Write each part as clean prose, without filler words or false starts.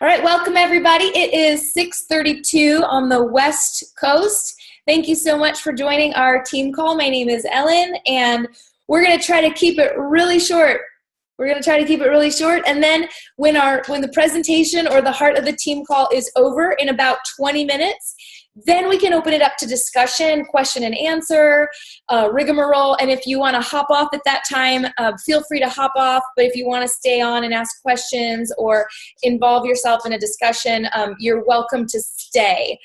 All right, welcome everybody. It is 6:32 on the West Coast. Thank you so much for joining our team call. My name is Ellen, and we're going to try to keep it really short. And then when the presentation or the heart of the team call is over in about 20 minutes, then we can open it up to discussion, question and answer, rigmarole. And if you want to hop off at that time, feel free to hop off. But if you want to stay on and ask questions or involve yourself in a discussion, you're welcome to stay.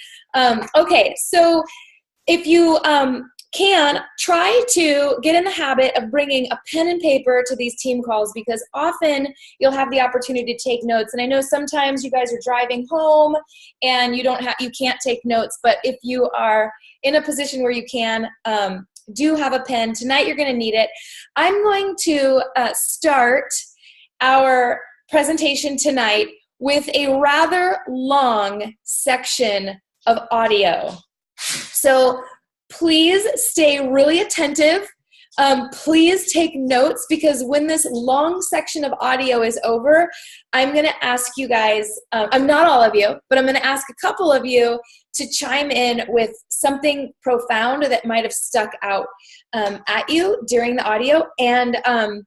Okay, so if you can, try to get in the habit of bringing a pen and paper to these team calls, because often you'll have the opportunity to take notes. And I know sometimes you guys are driving home and you can't take notes, but if you are in a position where you can, do have a pen. Tonight you're going to need it. I'm going to start our presentation tonight with a rather long section of audio. So please stay really attentive. Please take notes, because when this long section of audio is over, I'm going to ask you guys, I'm not all of you, but I'm going to ask a couple of you to chime in with something profound that might have stuck out at you during the audio. And then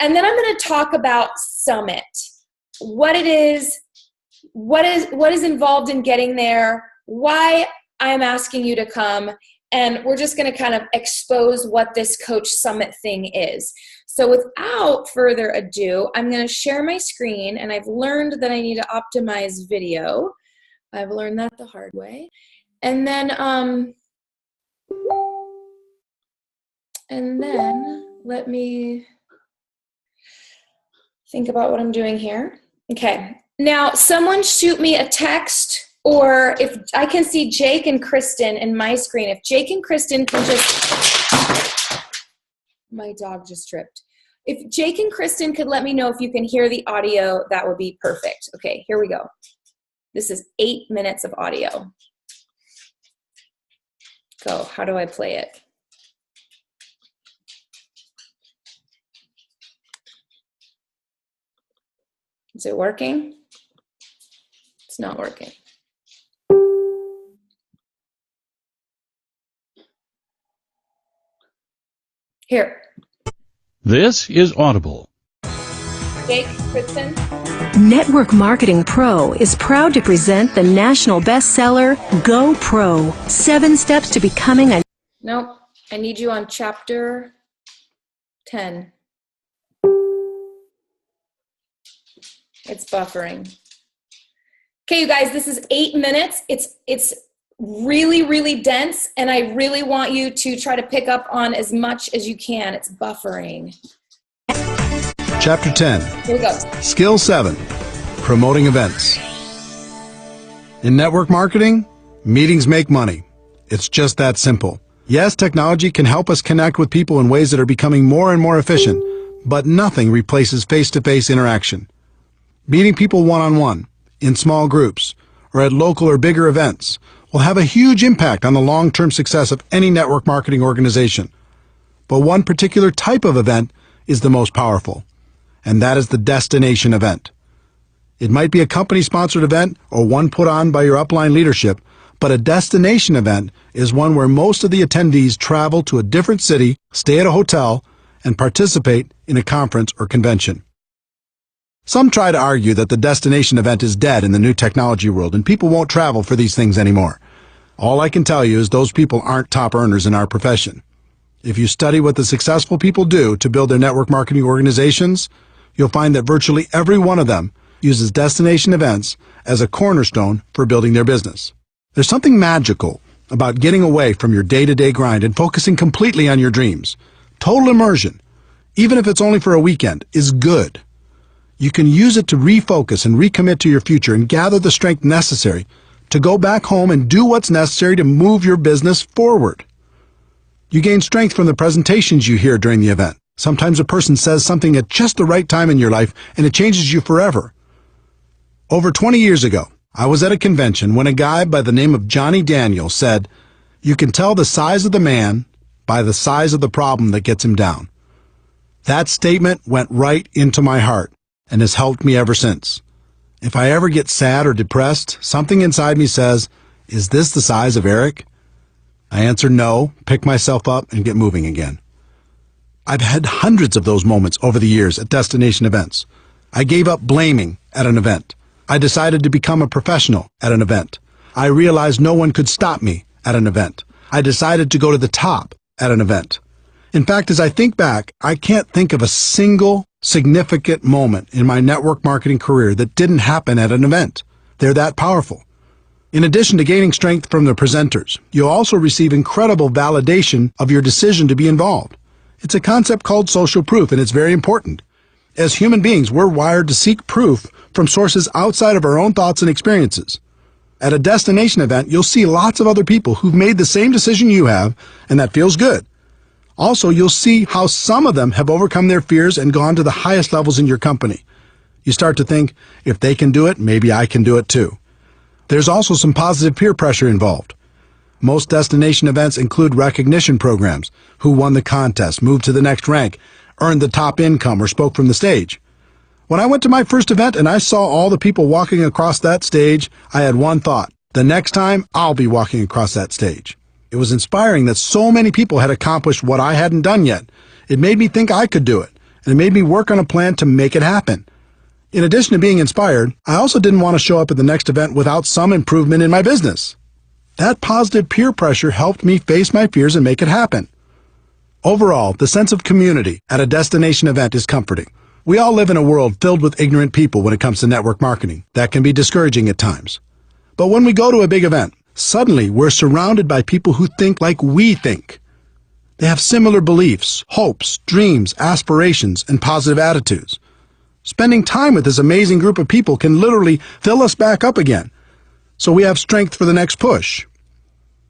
I'm going to talk about Summit, what it is, what is involved in getting there, why I'm asking you to come, and we're just going to kind of expose what this Coach Summit thing is. So without further ado, I'm going to share my screen, and I've learned that I need to optimize video. I've learned that the hard way. And then let me think about what I'm doing here. Okay. Now, someone shoot me a text, or if I can see Jake and Kristen in my screen, if Jake and Kristen can just, my dog just tripped. If Jake and Kristen could let me know if you can hear the audio, that would be perfect. Okay, here we go. This is 8 minutes of audio. Go, how do I play it? Is it working? It's not working. Here. This is Audible. Jake, Kristen. Network Marketing Pro is proud to present the national bestseller, Go Pro, 7 Steps to Becoming a... Nope, I need you on chapter 10. It's buffering. Okay, you guys, this is 8 minutes. It's really, really dense, and I really want you to try to pick up on as much as you can. It's buffering. Chapter 10. Here we go. Skill 7. Promoting events. In network marketing, meetings make money. It's just that simple. Yes, technology can help us connect with people in ways that are becoming more and more efficient, but nothing replaces face-to-face interaction. Meeting people one-on-one, in small groups, or at local or bigger events will have a huge impact on the long-term success of any network marketing organization. But one particular type of event is the most powerful, and that is the destination event. It might be a company-sponsored event or one put on by your upline leadership, but a destination event is one where most of the attendees travel to a different city, stay at a hotel, and participate in a conference or convention. Some try to argue that the destination event is dead in the new technology world and people won't travel for these things anymore. All I can tell you is those people aren't top earners in our profession. If you study what the successful people do to build their network marketing organizations, you'll find that virtually every one of them uses destination events as a cornerstone for building their business. There's something magical about getting away from your day-to-day grind and focusing completely on your dreams. Total immersion, even if it's only for a weekend, is good. You can use it to refocus and recommit to your future and gather the strength necessary to go back home and do what's necessary to move your business forward. You gain strength from the presentations you hear during the event. Sometimes a person says something at just the right time in your life and it changes you forever. Over 20 years ago, I was at a convention when a guy by the name of Johnny Daniels said, "You can tell the size of the man by the size of the problem that gets him down." That statement went right into my heart and has helped me ever since. If I ever get sad or depressed, something inside me says, "Is this the size of Eric?" I answer no, pick myself up, and get moving again. I've had hundreds of those moments over the years at destination events. I gave up blaming at an event. I decided to become a professional at an event. I realized no one could stop me at an event. I decided to go to the top at an event. In fact, as I think back, I can't think of a single significant moment in my network marketing career that didn't happen at an event. They're that powerful. In addition to gaining strength from the presenters, you'll also receive incredible validation of your decision to be involved. It's a concept called social proof, and it's very important. As human beings, we're wired to seek proof from sources outside of our own thoughts and experiences. At a destination event, you'll see lots of other people who've made the same decision you have, and that feels good. Also, you'll see how some of them have overcome their fears and gone to the highest levels in your company. You start to think, if they can do it, maybe I can do it too. There's also some positive peer pressure involved. Most destination events include recognition programs. Who won the contest, moved to the next rank, earned the top income, or spoke from the stage. When I went to my first event and I saw all the people walking across that stage, I had one thought: the next time, I'll be walking across that stage. It was inspiring that so many people had accomplished what I hadn't done yet. It made me think I could do it, and it made me work on a plan to make it happen. In addition to being inspired, I also didn't want to show up at the next event without some improvement in my business. That positive peer pressure helped me face my fears and make it happen. Overall, the sense of community at a destination event is comforting. We all live in a world filled with ignorant people when it comes to network marketing. That can be discouraging at times. But when we go to a big event, suddenly we're surrounded by people who think like we think. They have similar beliefs, hopes, dreams, aspirations, and positive attitudes. Spending time with this amazing group of people can literally fill us back up again, so we have strength for the next push.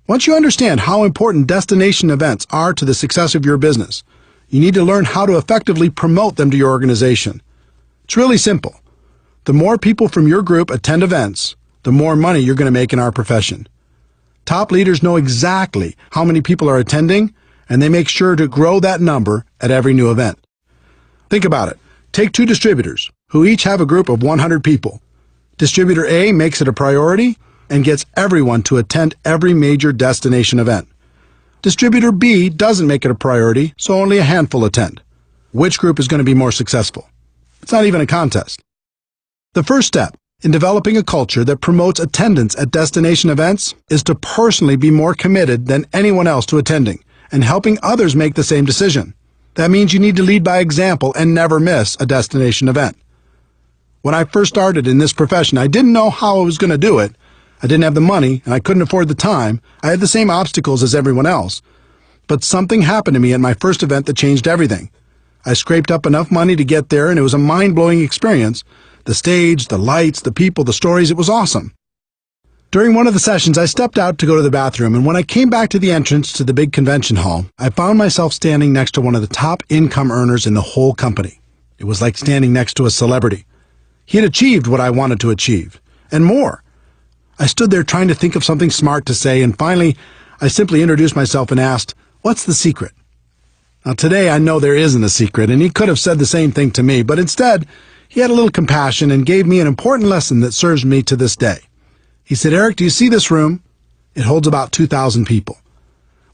Once you understand how important destination events are to the success of your business, you need to learn how to effectively promote them to your organization. It's really simple. The more people from your group attend events, the more money you're going to make in our profession. Top leaders know exactly how many people are attending, and they make sure to grow that number at every new event. Think about it. Take two distributors who each have a group of 100 people. Distributor A makes it a priority and gets everyone to attend every major destination event. Distributor B doesn't make it a priority, so only a handful attend. Which group is going to be more successful? It's not even a contest. The first step in developing a culture that promotes attendance at destination events is to personally be more committed than anyone else to attending and helping others make the same decision. That means you need to lead by example and never miss a destination event. When I first started in this profession, I didn't know how I was going to do it. I didn't have the money, and I couldn't afford the time. I had the same obstacles as everyone else. But something happened to me at my first event that changed everything. I scraped up enough money to get there, and it was a mind-blowing experience. The stage, the lights, the people, the stories, it was awesome. During one of the sessions, I stepped out to go to the bathroom, and when I came back to the entrance to the big convention hall, I found myself standing next to one of the top income earners in the whole company. It was like standing next to a celebrity. He had achieved what I wanted to achieve, and more. I stood there trying to think of something smart to say, and finally, I simply introduced myself and asked, "What's the secret?" Now, today I know there isn't a secret, and he could have said the same thing to me, but instead, he had a little compassion and gave me an important lesson that serves me to this day. He said, "Eric, do you see this room? It holds about 2,000 people.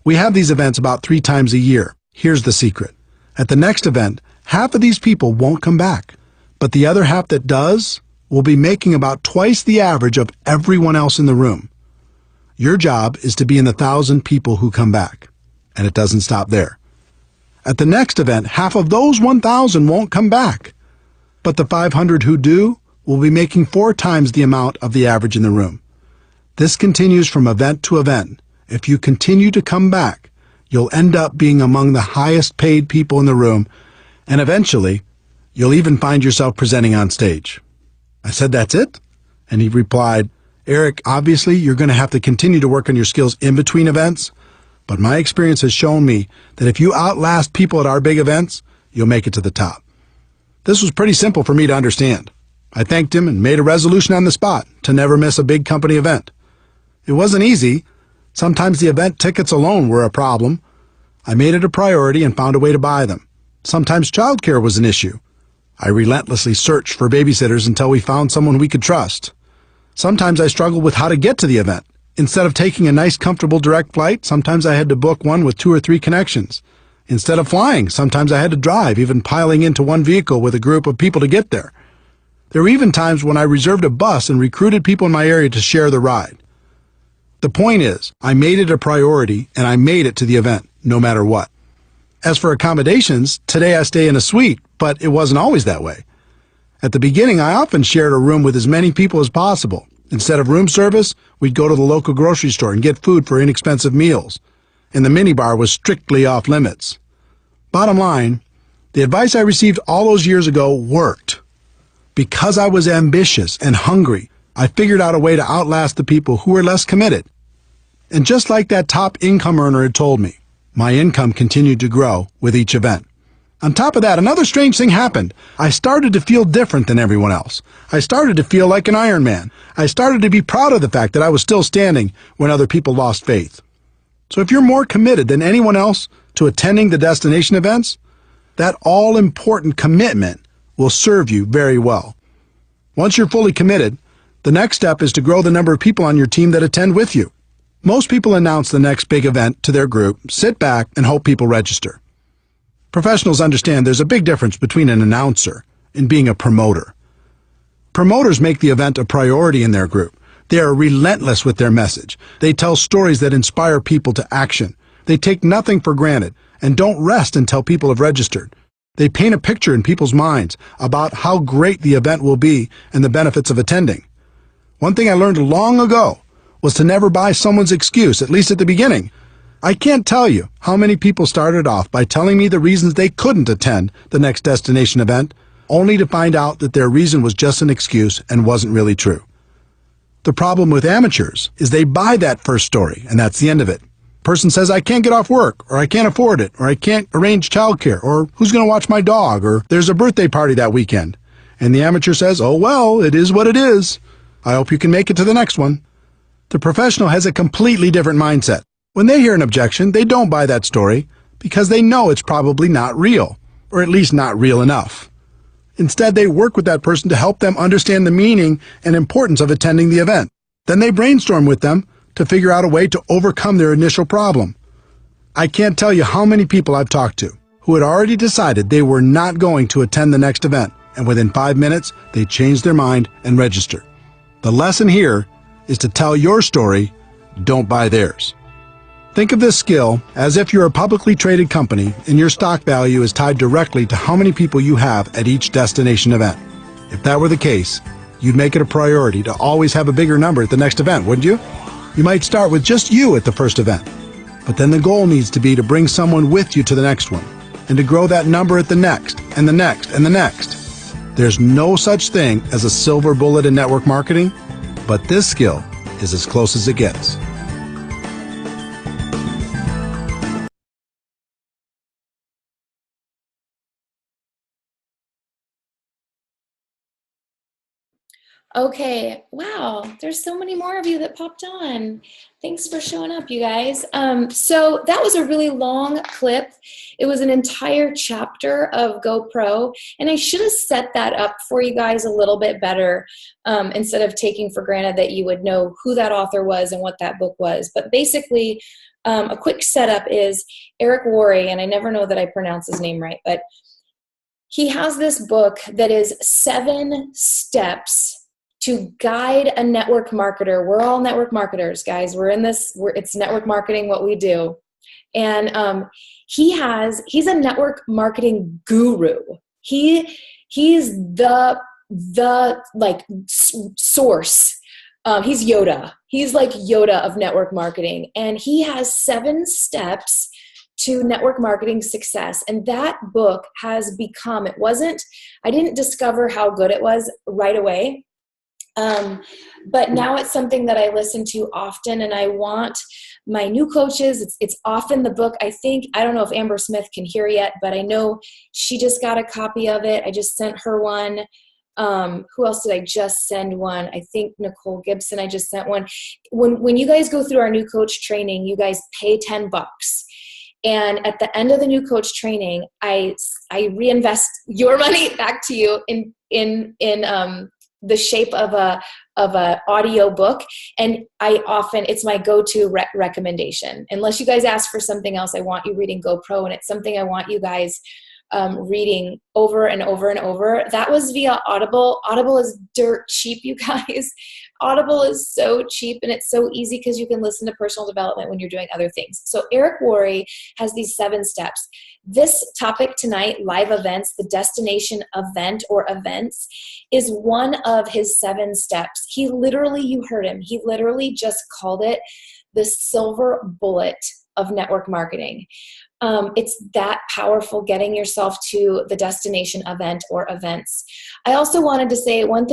We have these events about 3 times a year. Here's the secret. At the next event, half of these people won't come back, but the other half that does will be making about twice the average of everyone else in the room. Your job is to be in the 1,000 people who come back, and it doesn't stop there. At the next event, half of those 1,000 won't come back, but the 500 who do will be making 4 times the amount of the average in the room. This continues from event to event. If you continue to come back, you'll end up being among the highest paid people in the room, and eventually, you'll even find yourself presenting on stage." I said, "That's it?" And he replied, "Eric, obviously you're going to have to continue to work on your skills in between events, but my experience has shown me that if you outlast people at our big events, you'll make it to the top." This was pretty simple for me to understand. I thanked him and made a resolution on the spot to never miss a big company event. It wasn't easy. Sometimes the event tickets alone were a problem. I made it a priority and found a way to buy them. Sometimes childcare was an issue. I relentlessly searched for babysitters until we found someone we could trust. Sometimes I struggled with how to get to the event. Instead of taking a nice, comfortable direct flight, sometimes I had to book one with 2 or 3 connections. Instead of flying, sometimes I had to drive, even piling into one vehicle with a group of people to get there. There were even times when I reserved a bus and recruited people in my area to share the ride. The point is, I made it a priority and I made it to the event, no matter what. As for accommodations, today I stay in a suite, but it wasn't always that way. At the beginning, I often shared a room with as many people as possible. Instead of room service, we'd go to the local grocery store and get food for inexpensive meals. And the minibar was strictly off limits. Bottom line, the advice I received all those years ago worked. Because I was ambitious and hungry, I figured out a way to outlast the people who were less committed. And just like that top income earner had told me, my income continued to grow with each event. On top of that, another strange thing happened. I started to feel different than everyone else. I started to feel like an Iron Man. I started to be proud of the fact that I was still standing when other people lost faith. So if you're more committed than anyone else to attending the destination events, that all-important commitment will serve you very well. Once you're fully committed, the next step is to grow the number of people on your team that attend with you. Most people announce the next big event to their group, sit back, and hope people register. Professionals understand there's a big difference between an announcer and being a promoter. Promoters make the event a priority in their group. They are relentless with their message. They tell stories that inspire people to action. They take nothing for granted and don't rest until people have registered. They paint a picture in people's minds about how great the event will be and the benefits of attending. One thing I learned long ago was to never buy someone's excuse, at least at the beginning. I can't tell you how many people started off by telling me the reasons they couldn't attend the next destination event, only to find out that their reason was just an excuse and wasn't really true. The problem with amateurs is they buy that first story, and that's the end of it. Person says, I can't get off work, or I can't afford it, or I can't arrange childcare, or who's going to watch my dog, or there's a birthday party that weekend. And the amateur says, oh well, it is what it is. I hope you can make it to the next one. The professional has a completely different mindset. When they hear an objection, they don't buy that story because they know it's probably not real, or at least not real enough. Instead, they work with that person to help them understand the meaning and importance of attending the event. Then they brainstorm with them to figure out a way to overcome their initial problem. I can't tell you how many people I've talked to who had already decided they were not going to attend the next event, and within 5 minutes, they changed their mind and registered. The lesson here is to tell your story, don't buy theirs. Think of this skill as if you're a publicly traded company and your stock value is tied directly to how many people you have at each destination event. If that were the case, you'd make it a priority to always have a bigger number at the next event, wouldn't you? You might start with just you at the first event, but then the goal needs to be to bring someone with you to the next one and to grow that number at the next and the next and the next. There's no such thing as a silver bullet in network marketing, but this skill is as close as it gets. Okay, wow, there's so many more of you that popped on. Thanks for showing up, you guys. So that was a really long clip. It was an entire chapter of GoPro, and I should have set that up for you guys a little bit better instead of taking for granted that you would know who that author was and what that book was. But basically, a quick setup is Eric Worre, and I never know that I pronounce his name right, but he has this book that is 7 steps to guide a network marketer. We're all network marketers, guys. We're in this, it's network marketing, what we do. And he's a network marketing guru. He's the like source. He's Yoda. He's like Yoda of network marketing. And he has 7 steps to network marketing success. And that book has become, I didn't discover how good it was right away. But now it's something that I listen to often, and I want my new coaches, it's often the book, I don't know if Amber Smith can hear yet, but I know she just got a copy of it. I just sent her one. Who else did I just send one? I think Nicole Gibson, I just sent one. When you guys go through our new coach training, you guys pay $10. And at the end of the new coach training, I reinvest your money back to you in the shape of a audio book. And it's my go-to recommendation. Unless you guys ask for something else, I want you reading GoPro, and it's something I want you guys reading over and over and over. That was via Audible. Audible is dirt cheap, you guys. Audible is so cheap, and it's so easy because you can listen to personal development when you're doing other things. So Eric Worre has these 7 steps. This topic tonight, live events, the destination event or events, is one of his 7 steps. He literally, you heard him, he literally just called it the silver bullet of network marketing. It's that powerful, getting yourself to the destination event or events. I also wanted to say one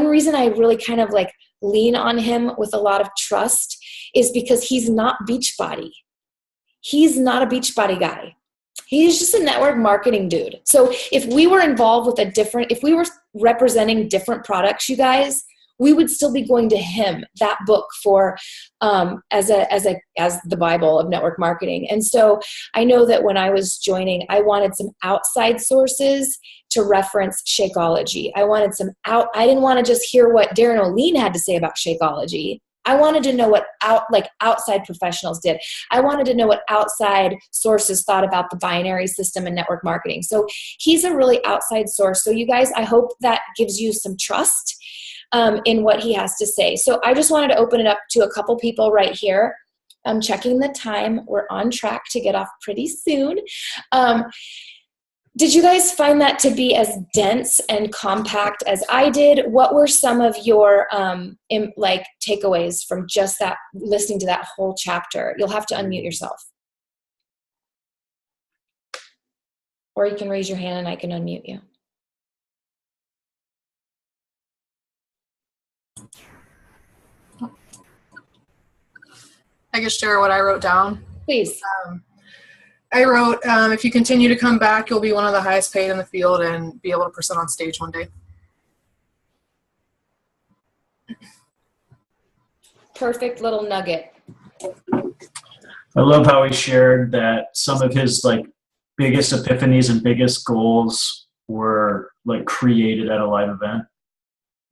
reason I really kind of like lean on him with a lot of trust is because he's not Beachbody. He's not a Beachbody guy. He's just a network marketing dude. So if we were involved with if we were representing different products, you guys, we would still be going to him, that book, for as the Bible of network marketing. And so I know that when I was joining, I wanted some outside sources to reference Shakeology. I didn't want to just hear what Darren O'Lean had to say about Shakeology. I wanted to know what outside professionals did. I wanted to know what outside sources thought about the binary system and network marketing. So he's a really outside source. So you guys, I hope that gives you some trust in what he has to say. So I just wanted to open it up to a couple people right here. I'm checking the time. We're on track to get off pretty soon. Did you guys find that to be as dense and compact as I did? What were some of your takeaways from just that, listening to that whole chapter? You'll have to unmute yourself. Or you can raise your hand and I can unmute you. I can share what I wrote down. Please. I wrote, if you continue to come back, you'll be one of the highest paid in the field and be able to present on stage one day. Perfect little nugget. I love how he shared that some of his biggest epiphanies and biggest goals were created at a live event.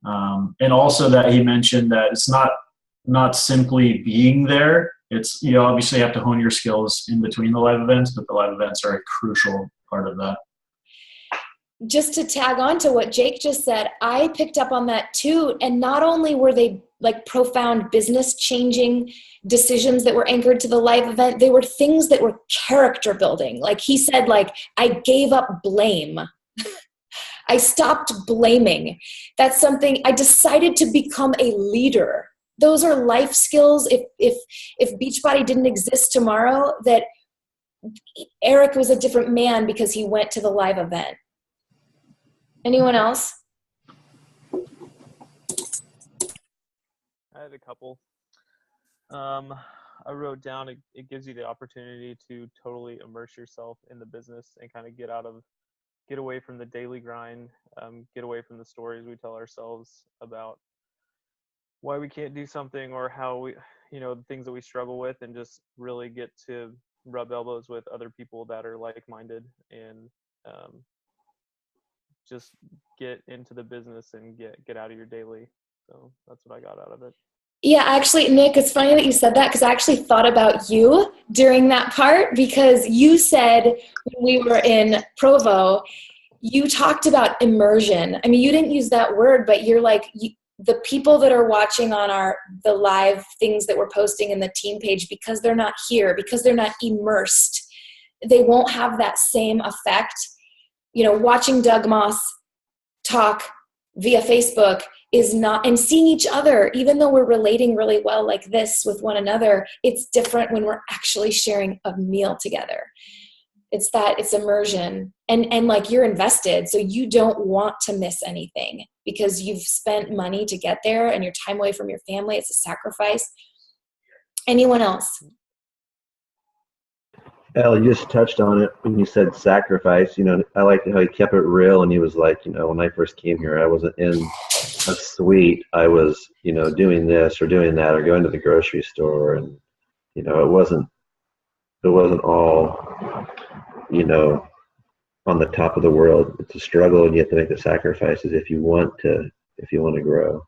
And also that he mentioned that it's not simply being there. It's, you obviously have to hone your skills in between the live events, but the live events are a crucial part of that. Just to tag on to what Jake just said, I picked up on that too. And not only were they profound business changing decisions that were anchored to the live event, they were things that were character building. Like he said, I gave up blame. I stopped blaming. That's something I decided to become a leader. Those are life skills. If Beachbody didn't exist tomorrow, that Eric was a different man because he went to the live event. Anyone else? I had a couple. I wrote down it gives you the opportunity to totally immerse yourself in the business and kind of get away from the daily grind, get away from the stories we tell ourselves about why we can't do something or how we, the things that we struggle with, and just really get to rub elbows with other people that are like-minded and just get into the business and get out of your daily. So that's what I got out of it. Yeah, actually, Nick, it's funny that you said that because I actually thought about you during that part, because you said when we were in Provo, you talked about immersion. I mean, you didn't use that word, but you're the people that are watching on the live things that we're posting in the team page, because they're not here, because they're not immersed, they won't have that same effect. Watching Doug Moss talk via Facebook is not, and seeing each other, even though we're relating really well like this with one another, it's different when we're actually sharing a meal together. It's immersion, and you're invested, so you don't want to miss anything because you've spent money to get there and your time away from your family. It's a sacrifice. Anyone else? Al, you just touched on it when you said sacrifice. I liked how he kept it real, and he was like, when I first came here, I wasn't in a suite. I was, doing this or doing that or going to the grocery store, and it wasn't wasn't all, you know, on the top of the world. It's a struggle, and you have to make the sacrifices if you want to grow.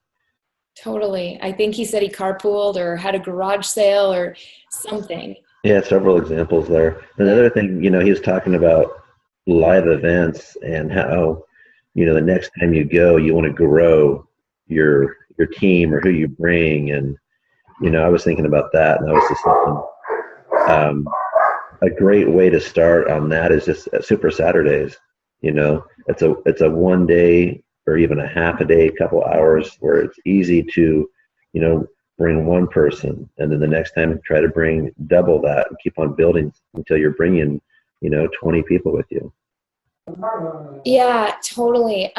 Totally. I think he said he carpooled or had a garage sale or something. Yeah, several examples there. Another thing, he was talking about live events and how, the next time you go, you want to grow your team or who you bring. And, I was thinking about that, and that was just something, a great way to start on that is just at Super Saturdays. It's a 1 day or even a half a day, couple hours where it's easy to, bring one person, and then the next time try to bring double that and keep on building until you're bringing, 20 people with you. Yeah, totally.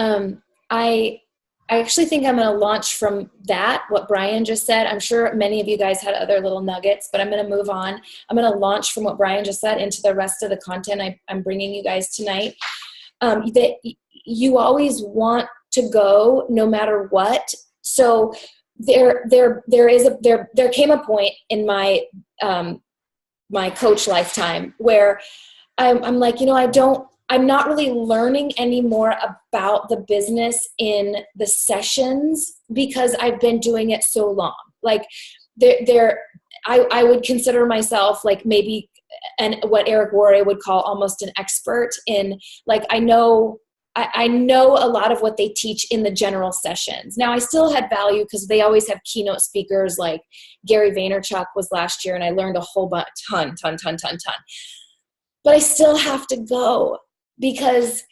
I actually think I'm going to launch from that, what Brian just said. I'm sure many of you guys had other little nuggets, but I'm going to move on. I'm going to launch from what Brian just said into the rest of the content I'm bringing you guys tonight. That you always want to go no matter what. So there came a point in my my coach lifetime where I'm like, I'm not really learning anymore about the business in the sessions because I've been doing it so long. Like I would consider myself like maybe and what Eric Worre would call almost an expert in, like, I know a lot of what they teach in the general sessions. Now I still had value because they always have keynote speakers, like Gary Vaynerchuk was last year, and I learned a whole bunch, ton. But I still have to go because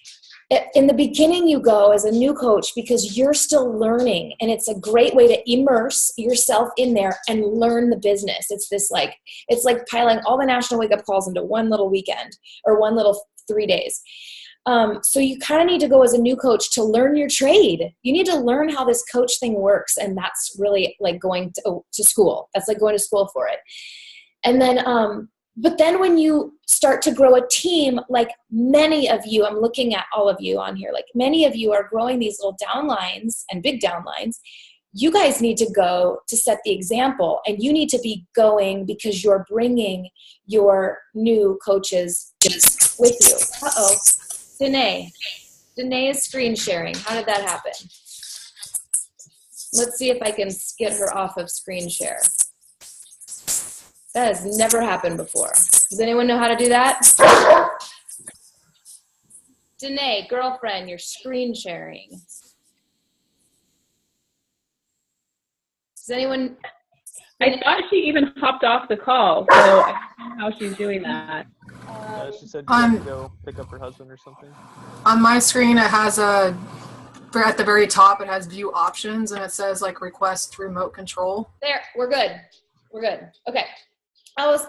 in the beginning you go as a new coach because you're still learning, and it's a great way to immerse yourself in there and learn the business. It's like piling all the national wake up calls into one little weekend or one little 3 days. So you kind of need to go as a new coach to learn your trade. You need to learn how this coach thing works. And that's really like going to school. That's like going to school for it. And then, but then when you start to grow a team, like many of you, I'm looking at all of you on here, like many of you are growing these little downlines and big downlines. You guys need to go to set the example, and you need to be going because you're bringing your new coaches with you. Uh-oh. Danae is screen sharing. How did that happen? Let's see if I can get her off of screen share. That has never happened before. Does anyone know how to do that? Danae, girlfriend, you're screen sharing. Does anyone? I thought she even hopped off the call, so I don't know how she's doing that. She said she had to go pick up her husband or something. On my screen, it has at the very top, it has view options, and it says like request remote control. There, we're good. Okay. I'm always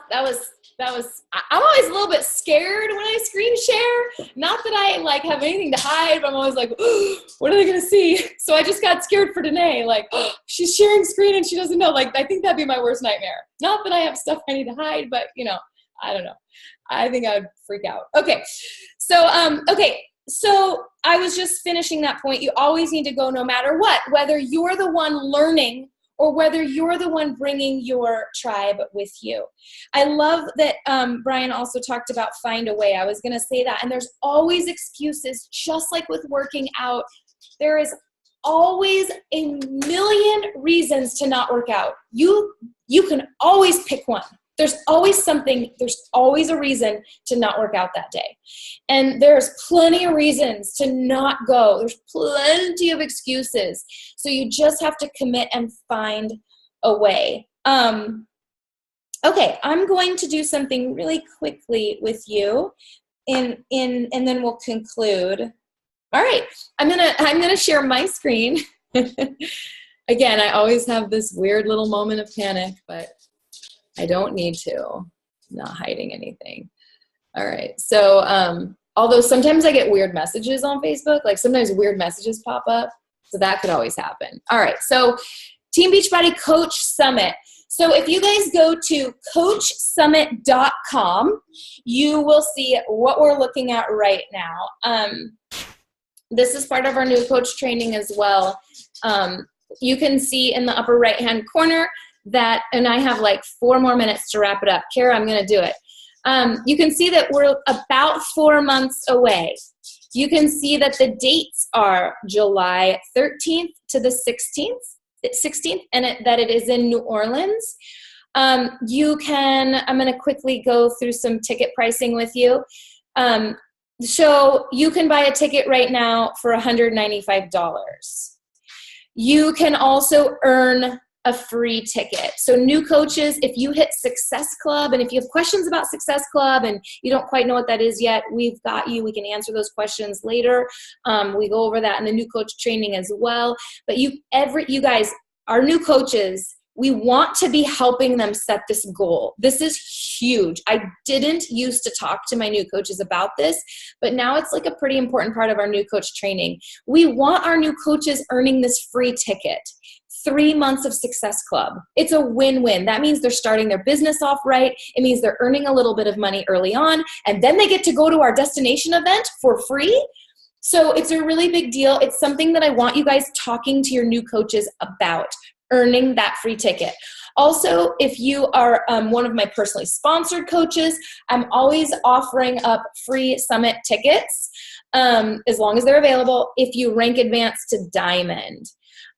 a little bit scared when I screen share. Not that I like have anything to hide, but I'm always like, oh, what are they going to see? So I just got scared for Danae. Like, oh, she's sharing screen and she doesn't know. Like, I think that'd be my worst nightmare. Not that I have stuff I need to hide, but I don't know. I think I would freak out. Okay. So I was just finishing that point. You always need to go no matter what, whether you're the one learning or whether you're the one bringing your tribe with you. I love that Brian also talked about find a way. I was going to say that. And there's always excuses, just like with working out. There is always a million reasons to not work out. You can always pick one. There's always something, there's always a reason to not work out that day. And there's plenty of reasons to not go. There's plenty of excuses. So you just have to commit and find a way. Okay, I'm going to do something really quickly with you and then we'll conclude. All right, I'm gonna share my screen. Again, I always have this weird little moment of panic, but I don't need to. I'm not hiding anything. All right. So, although sometimes I get weird messages on Facebook, like sometimes weird messages pop up. So that could always happen. All right. So Team Beachbody Coach Summit. So if you guys go to coachsummit.com, you will see what we're looking at right now. This is part of our new coach training as well. You can see in the upper right-hand corner that, and I have like 4 more minutes to wrap it up. Kara, I'm going to do it. You can see that we're about 4 months away. You can see that the dates are July 13th to the 16th, and that it is in New Orleans. I'm going to quickly go through some ticket pricing with you. So you can buy a ticket right now for $195. You can also earn a free ticket. So new coaches, if you hit Success Club, and if you have questions about Success Club and you don't quite know what that is yet, we've got you. We can answer those questions later. We go over that in the new coach training as well. But you guys, our new coaches, we want to be helping them set this goal. This is huge. I didn't used to talk to my new coaches about this, but now it's like a pretty important part of our new coach training. We want our new coaches earning this free ticket. 3 months of Success Club. It's a win-win. That means they're starting their business off right. It means they're earning a little bit of money early on, and then they get to go to our destination event for free. So it's a really big deal. It's something that I want you guys talking to your new coaches about, earning that free ticket. Also, if you are one of my personally sponsored coaches, I'm always offering up free summit tickets as long as they're available if you rank advanced to diamond.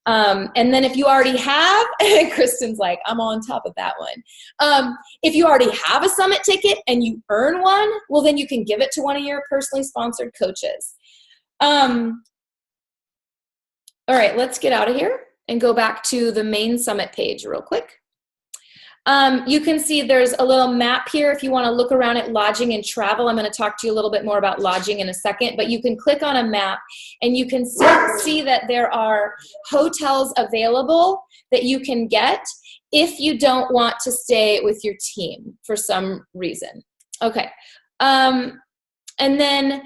And then if you already have, Kristen's like, I'm on top of that one. If you already have a summit ticket and you earn one, well, then you can give it to one of your personally sponsored coaches. All right, let's get out of here and go back to the main summit page real quick. You can see there's a little map here if you want to look around at lodging and travel. I'm going to talk to you a little bit more about lodging in a second, but you can click on a map and you can see that there are hotels available that you can get if you don't want to stay with your team for some reason. Okay. And then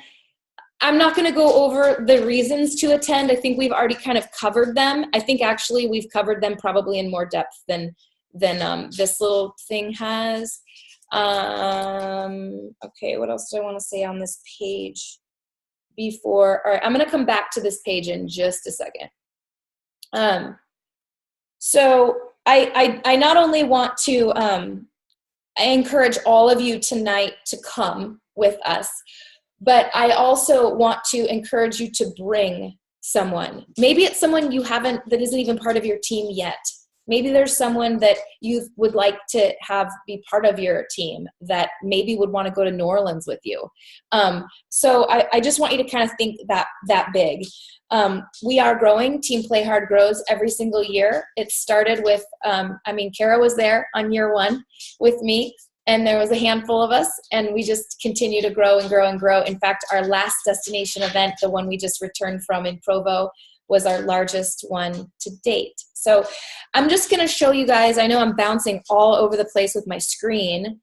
I'm not going to go over the reasons to attend. I think we've already kind of covered them. I think actually we've covered them probably in more depth than this little thing has. Okay, what else do I want to say on this page before? All right, I'm going to come back to this page in just a second. So I not only want to I encourage all of you tonight to come with us, but I also want to encourage you to bring someone. Maybe it's someone you haven't, that isn't even part of your team yet. Maybe there's someone that you would like to have be part of your team that maybe would want to go to New Orleans with you. So I just want you to kind of think that big. We are growing. Team Play Hard grows every single year. It started with, Kara was there on year 1 with me, and there was a handful of us, and we just continue to grow and grow and grow. In fact, our last destination event, the one we just returned from in Provo, was our largest one to date. So I'm just going to show you guys, I know I'm bouncing all over the place with my screen,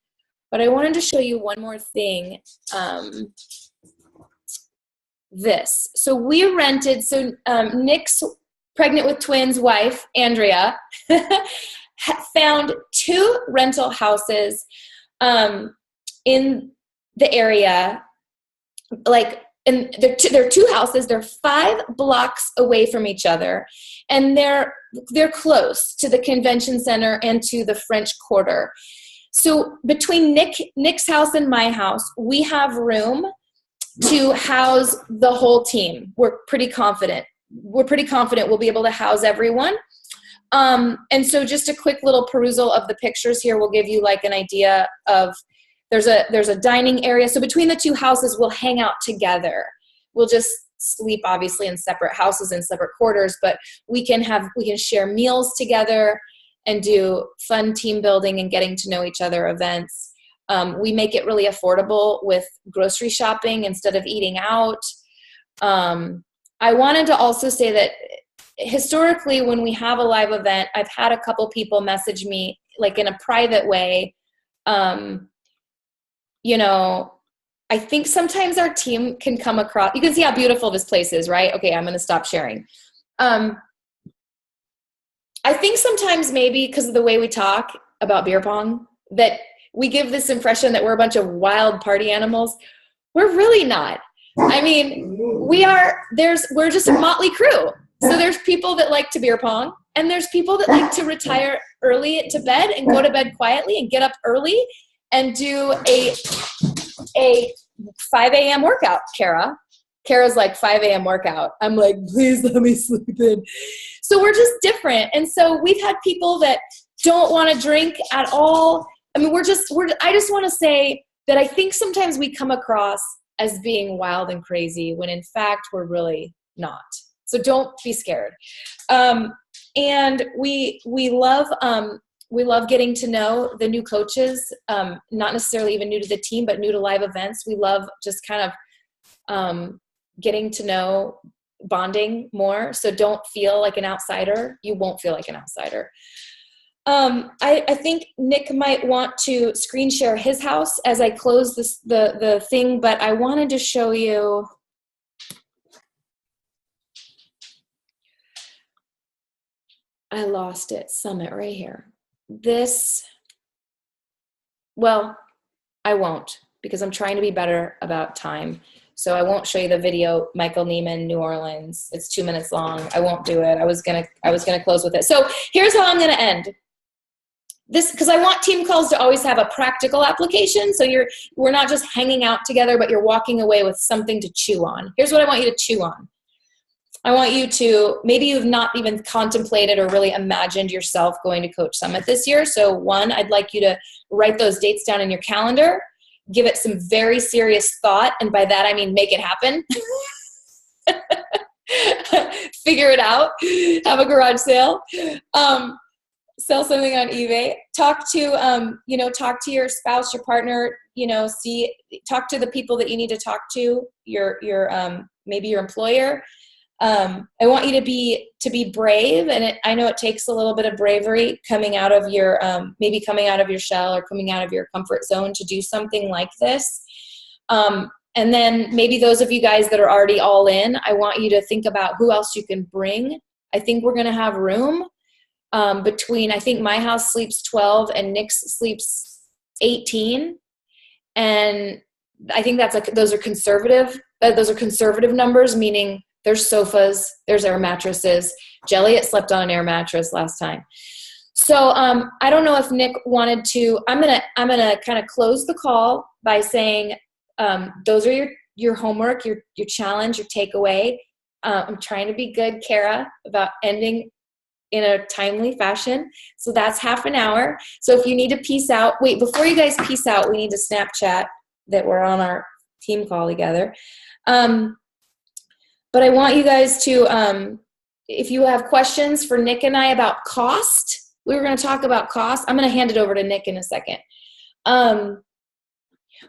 but I wanted to show you one more thing. This. So we rented, Nick's pregnant with twins wife, Andrea, found 2 rental houses in the area, and they're 2 houses. They're 5 blocks away from each other, and they're close to the convention center and to the French Quarter. So between Nick's house and my house, we have room to house the whole team. We're pretty confident we'll be able to house everyone. And so just a quick little perusal of the pictures here will give you like an idea of. There's a dining area. So between the 2 houses, we'll hang out together. We'll just sleep obviously in separate houses and separate quarters, but we can share meals together and do fun team building and getting to know each other events. We make it really affordable with grocery shopping instead of eating out. I wanted to also say that historically, when we have a live event, I've had a couple people message me like in a private way. I think sometimes our team can come across, you can see how beautiful this place is, right? Okay, I'm going to stop sharing. I think sometimes maybe because of the way we talk about beer pong, that we give this impression that we're a bunch of wild party animals. We're really not. I mean, we're just a motley crew. So there's people that like to beer pong, and there's people that like to retire early to bed and go to bed quietly and get up early and do a 5 a.m. workout, Kara. Kara's like, 5 a.m. workout. I'm like, please let me sleep in. So we're just different. And so we've had people that don't want to drink at all. I mean, I just want to say that I think sometimes we come across as being wild and crazy when in fact we're really not. So don't be scared. And we love getting to know the new coaches, not necessarily even new to the team, but new to live events. We love just kind of getting to know, bonding more. So don't feel like an outsider. You won't feel like an outsider. I think Nick might want to screen share his house as I close the thing, but I wanted to show you. I lost it. Summit right here. Well, I won't because I'm trying to be better about time. So I won't show you the video, Michael Neiman, New Orleans. It's 2 minutes long. I won't do it. I was gonna close with it. So here's how I'm gonna end. This, because I want team calls to always have a practical application. So we're not just hanging out together, but you're walking away with something to chew on. Here's what I want you to chew on. I want you to, maybe you've not even contemplated or really imagined yourself going to Coach Summit this year. So one, I'd like you to write those dates down in your calendar, give it some very serious thought. And by that, I mean, make it happen. Figure it out, have a garage sale. Sell something on eBay, talk to your spouse, your partner, talk to the people that you need to talk to, maybe your employer. I want you to be brave. And I know it takes a little bit of bravery coming out of your shell or coming out of your comfort zone to do something like this. And then maybe those of you guys that are already all in, I want you to think about who else you can bring. I think we're going to have room. I think my house sleeps 12 and Nick's sleeps 18. And I think those are conservative numbers, meaning there's sofas, there's air mattresses. Jelliet slept on an air mattress last time. So I don't know if Nick wanted to, I'm gonna kind of close the call by saying those are your homework, your challenge, your takeaway. I'm trying to be good, Kara, about ending in a timely fashion. So that's half an hour. So if you need to peace out, wait, before you guys peace out, we need to Snapchat that we're on our team call together. But I want you guys to, if you have questions for Nick and I about cost, we were going to talk about cost. I'm going to hand it over to Nick in a second.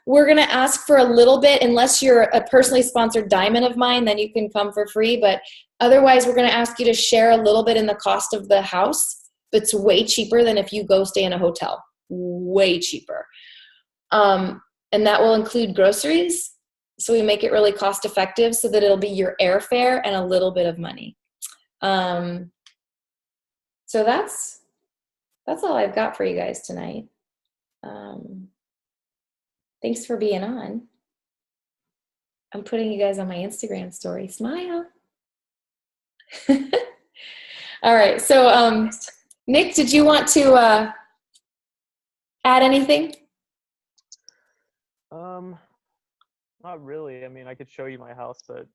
We're going to ask for a little bit, unless you're a personally sponsored diamond of mine, then you can come for free. But otherwise, we're going to ask you to share a little bit in the cost of the house. It's way cheaper than if you go stay in a hotel. Way cheaper. And that will include groceries. So we make it really cost effective so that it'll be your airfare and a little bit of money. So that's all I've got for you guys tonight. Thanks for being on. I'm putting you guys on my Instagram story. Smile. All right. So, Nick, did you want to add anything? Not really. I mean, I could show you my house, but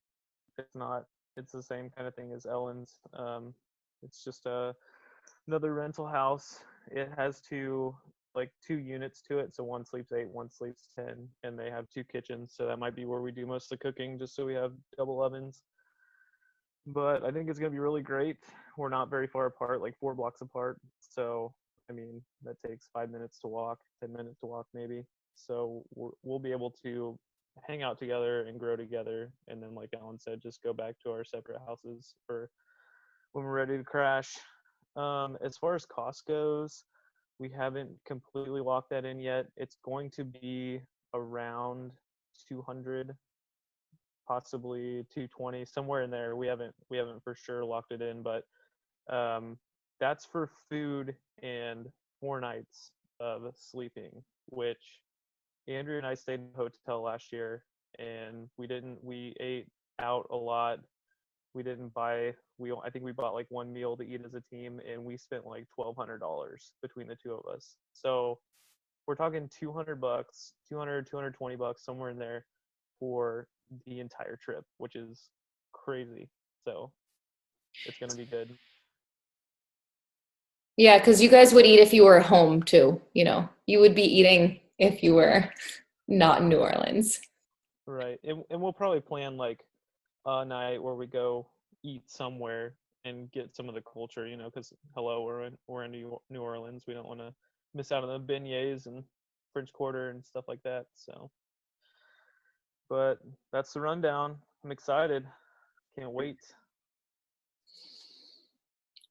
it's the same kind of thing as Ellen's. It's just another rental house. It has two units to it. So one sleeps 8, one sleeps 10, and they have 2 kitchens. So that might be where we do most of the cooking, just so we have double ovens. But I think it's going to be really great. We're not very far apart, like 4 blocks apart. So, I mean, that takes 5 minutes to walk, 10 minutes to walk maybe. So we'll be able to hang out together and grow together. And then, like Alan said, just go back to our separate houses for when we're ready to crash. As far as cost goes, we haven't completely locked that in yet. It's going to be around 200, possibly 220, somewhere in there. We haven't for sure locked it in, but that's for food and 4 nights of sleeping, which Andrew and I stayed in a hotel last year, and we ate out a lot. I think we bought like 1 meal to eat as a team, and we spent like $1,200 between the two of us. So we're talking $200, 220 bucks, somewhere in there for the entire trip, which is crazy. So it's going to be good. Yeah, because you guys would eat if you were home too. You would be eating if you were not in New Orleans. Right. And we'll probably plan like a night where we go eat somewhere and get some of the culture, because we're in New Orleans. We don't want to miss out on the beignets and French Quarter and stuff like that. So, but that's the rundown. I'm excited. Can't wait.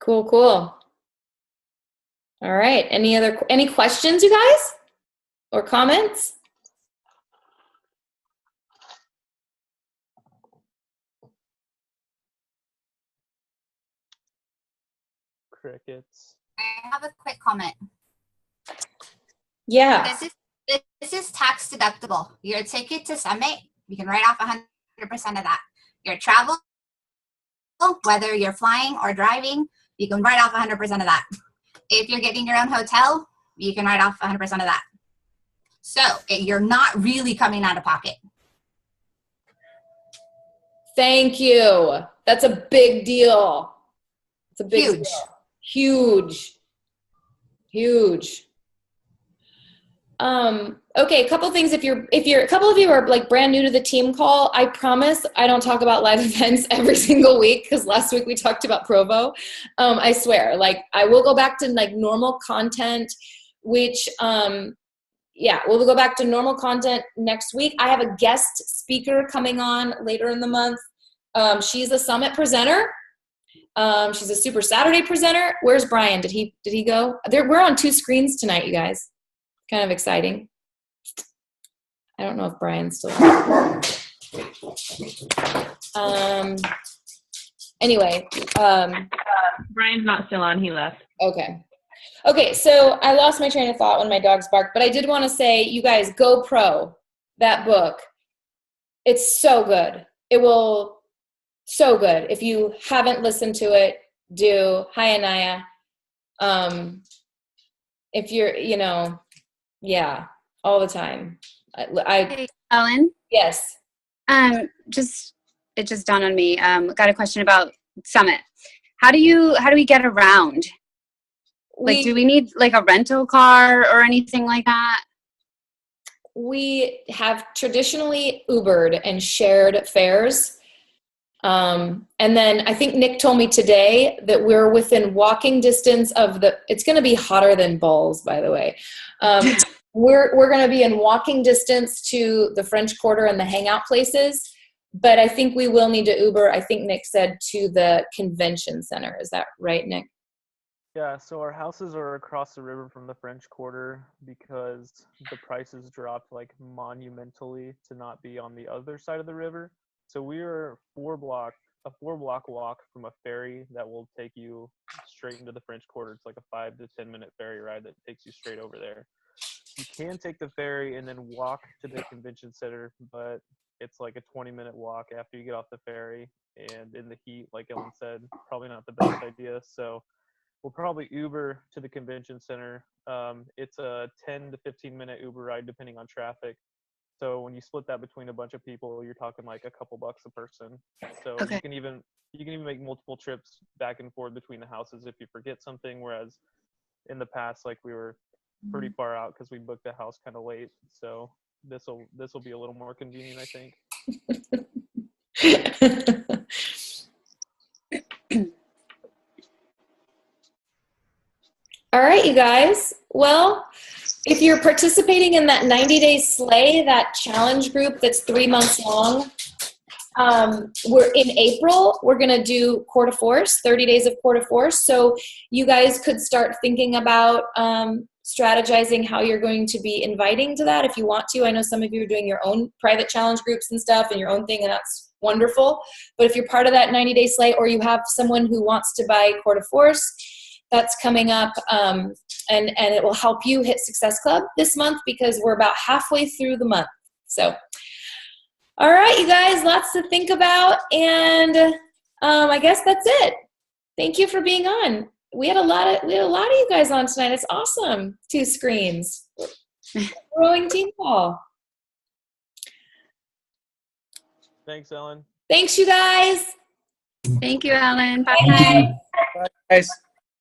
Cool. All right. Any questions, you guys? Or comments? Crickets. I have a quick comment. Yeah. This is tax deductible. Your ticket to Summit, you can write off 100% of that. Your travel, whether you're flying or driving, you can write off 100% of that. If you're getting your own hotel, you can write off 100% of that. So you're not really coming out of pocket. Thank you. That's a big deal. It's a big Huge. Deal. Huge. Okay, a couple things. If a couple of you are like brand new to the team call, I promise I don't talk about live events every single week, because last week we talked about Provo. I swear, like I will go back to like normal content, which we'll go back to normal content next week. I have a guest speaker coming on later in the month. She's a summit presenter. She's a Super Saturday presenter. Where's Brian? Did he go? We're on 2 screens tonight, you guys. Kind of exciting. I don't know if Brian's still there. Anyway. Brian's not still on. He left. Okay, so I lost my train of thought when my dogs barked, but I did want to say, you guys, Go Pro, that book. It's so good. So good. If you haven't listened to it, do. Hi, Anaya. If you're, yeah, all the time. Hey, Ellen. Yes. It just dawned on me. Got a question about Summit. How do we get around? Like, do we need like a rental car or anything like that? We have traditionally Ubered and shared fares. And then I think Nick told me today that we're within walking distance of it's going to be hotter than balls, by the way. We're going to be in walking distance to the French Quarter and the hangout places, but I think we will need to Uber. I think Nick said to the convention center. Is that right, Nick? Yeah, so our houses are across the river from the French Quarter because the prices dropped like monumentally to not be on the other side of the river. So we are a 4-block walk from a ferry that will take you straight into the French Quarter. It's like a 5 to 10 minute ferry ride that takes you straight over there. You can take the ferry and then walk to the convention center, but it's like a 20-minute walk after you get off the ferry. And in the heat, like Ellen said, probably not the best idea. So we'll probably Uber to the convention center. It's a 10 to 15-minute Uber ride depending on traffic. So when you split that between a bunch of people, you're talking like a couple bucks a person. So Okay. you can even make multiple trips back and forth between the houses if you forget something. Whereas in the past, like we were pretty far out because we booked the house kind of late. So this will be a little more convenient, I think. All right, you guys. Well, if you're participating in that 90-day sleigh, that challenge group that's 3 months long, we're in April. We're going to do Cour de Force, 30 days of Cour de Force. So you guys could start thinking about strategizing how you're going to be inviting to that if you want to. I know some of you are doing your own private challenge groups and stuff and your own thing, and that's wonderful. But if you're part of that 90-day sleigh, or you have someone who wants to buy Cour de Force, that's coming up, and it will help you hit Success Club this month because we're about halfway through the month. So, all right, you guys, lots to think about, and I guess that's it. Thank you for being on. We had a lot of you guys on tonight. It's awesome. 2 screens. Growing team call. Thanks, Ellen. Thanks, you guys. Thank you, Ellen. Bye. Bye. Bye, guys.